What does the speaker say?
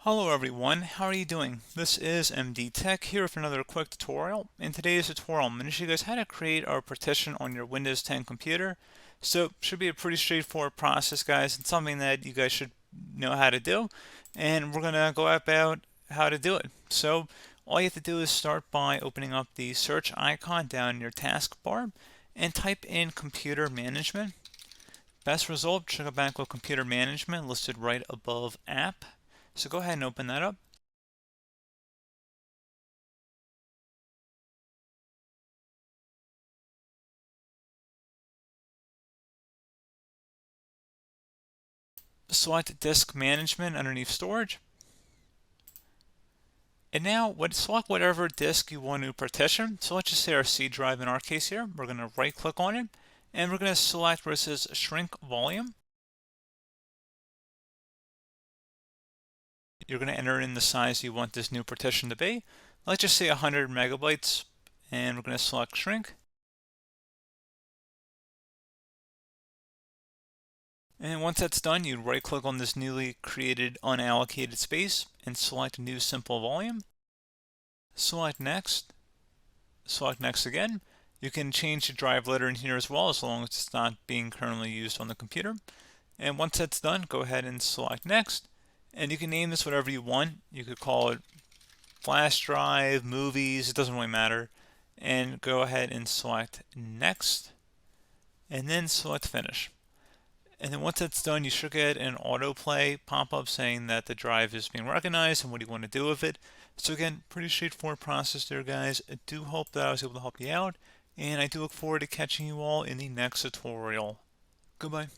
Hello everyone, how are you doing? This is MD Tech here with another quick tutorial. In today's tutorial, I'm going to show you guys how to create our partition on your Windows 10 computer. So it should be a pretty straightforward process, guys. It's something that you guys should know how to do, and we're going to go about how to do it. So all you have to do is start by opening up the search icon down in your taskbar and type in computer management. Best result should go back with computer management listed right above app. So go ahead and open that up. Select disk management underneath storage. And now select whatever disk you want to partition. So let's just say our C drive in our case here. We're going to right click on it and we're going to select where it says shrink volume. You're going to enter in the size you want this new partition to be. Let's just say 100 megabytes and we're going to select shrink. And once that's done, you right click on this newly created unallocated space and select new simple volume. Select next again. You can change the drive letter in here as well, as long as it's not being currently used on the computer. And once that's done, go ahead and select next. And you can name this whatever you want. You could call it flash drive, movies, it doesn't really matter. And go ahead and select next, and then select finish. And then once that's done, you should get an autoplay pop-up saying that the drive is being recognized and what do you want to do with it. So again, pretty straightforward process there, guys. I do hope that I was able to help you out, and I do look forward to catching you all in the next tutorial. Goodbye.